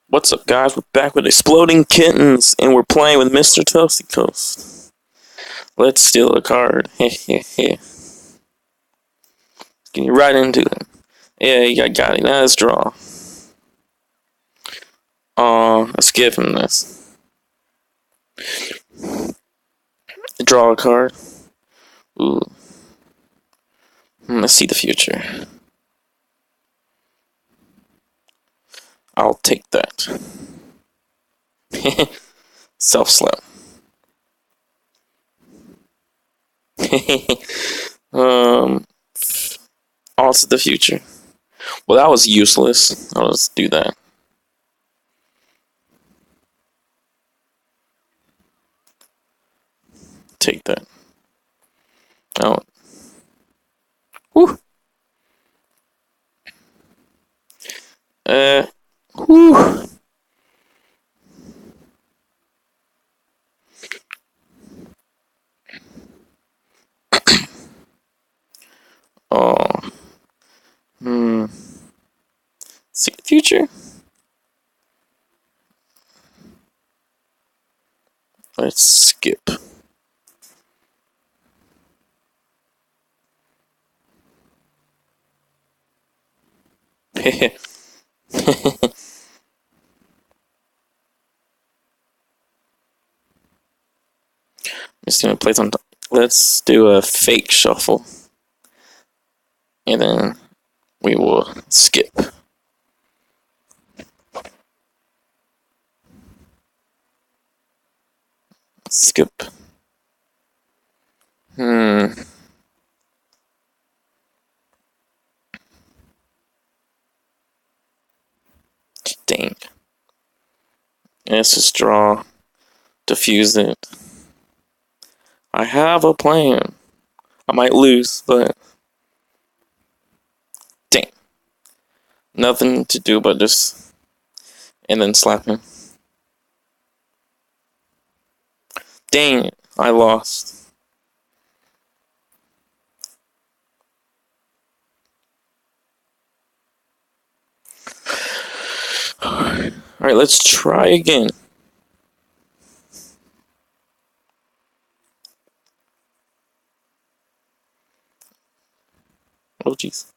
What's up, guys? We're back with Exploding Kittens, and we're playing with MrToastyCoast. Let's steal a card. Get right into it. Yeah, I got it. Now let's draw. Let's give him this. Draw a card. Ooh. Let's see the future. I'll take that. Self-slap. Also the future. Well, that was useless. I'll just do that. Take that. Oh. Whew. Whew. Oh. See the future? Let's skip. Just gonna play some. Let's do a fake shuffle, and then we will skip. Skip. Dang. Let's just draw. Diffuse it. I have a plan. I might lose, but dang. Nothing to do but just and then slap him. Dang it, I lost. Alright, let's try again. Oh jeez.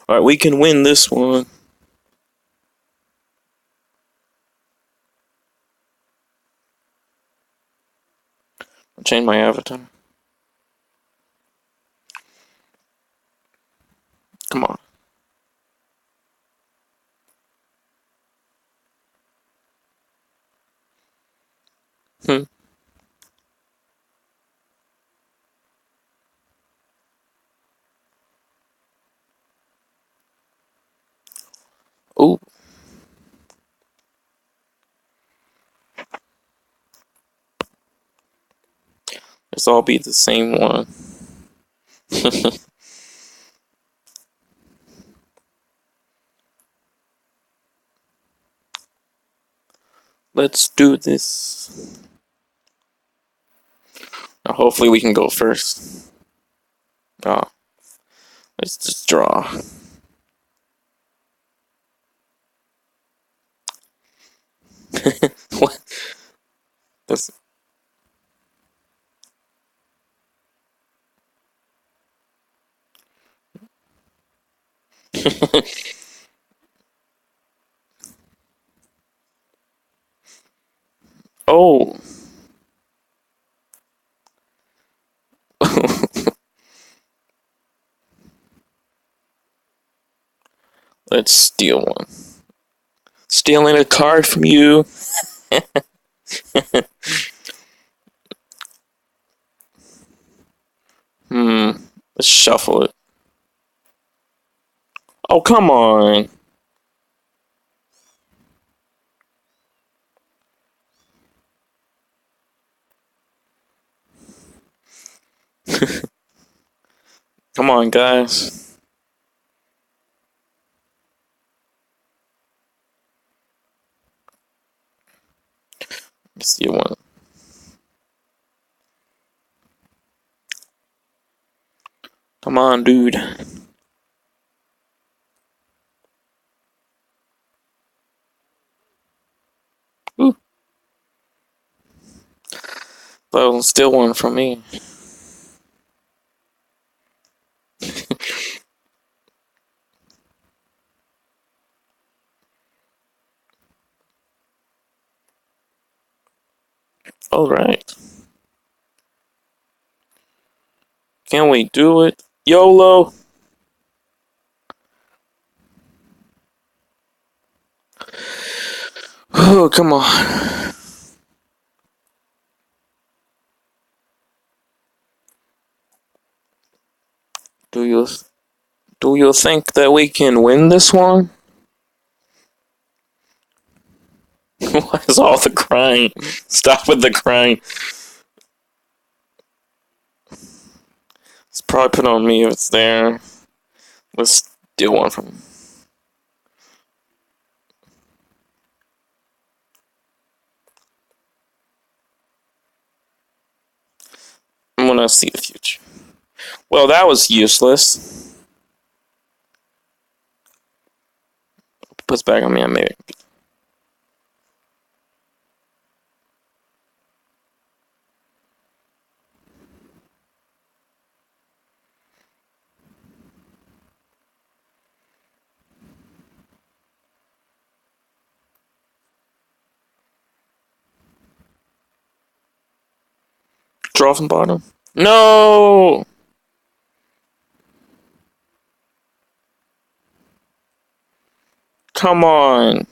Alright, we can win this one. I'll change my avatar. Come on. Oh. Let's all be the same one. Let's do this. Now hopefully we can go first. Let's just draw. What? That's... Oh. Let's steal one. Stealing a card from you. Let's shuffle it. Oh, come on. Come on, guys. Let's steal one. Come on, dude. Though, still one from me. Alright. Can we do it? YOLO! Oh, come on. Do you think that we can win this one? What is all the crying? Stop with the crying. It's probably put on me if it's there. Let's do one from. I'm gonna see the future. Well, that was useless. Puts back on me, I maybe. Draw from bottom? No! Come on.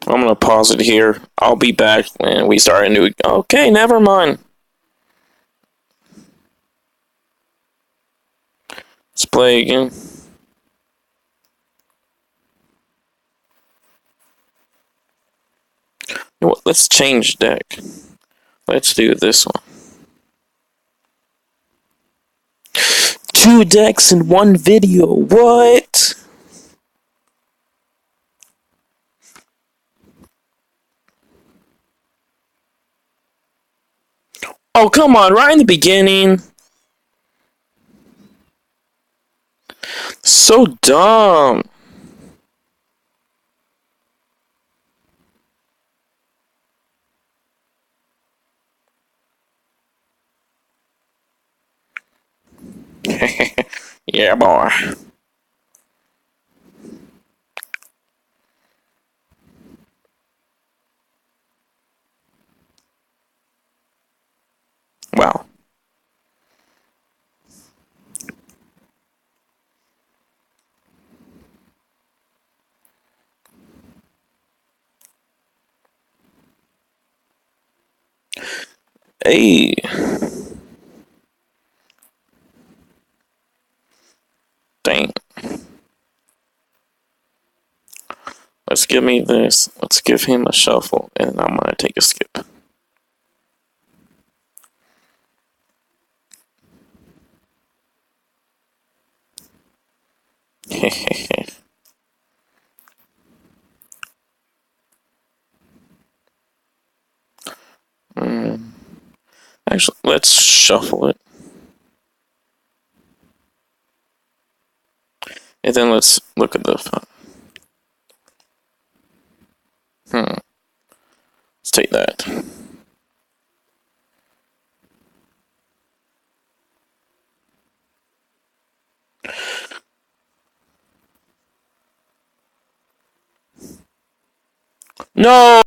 I'm gonna pause it here. I'll be back when we start a new. Okay, never mind. Let's play again. You know what? Let's change deck. Let's do this one. 2 decks in 1 video. What? Oh, come on, right in the beginning. So dumb. Yeah, boy. Wow. Hey. Dang. Let's give me this. Let's give him a shuffle, and I'm gonna take a skip. Actually, let's shuffle it. And then let's look at the phone. Let's take that. No!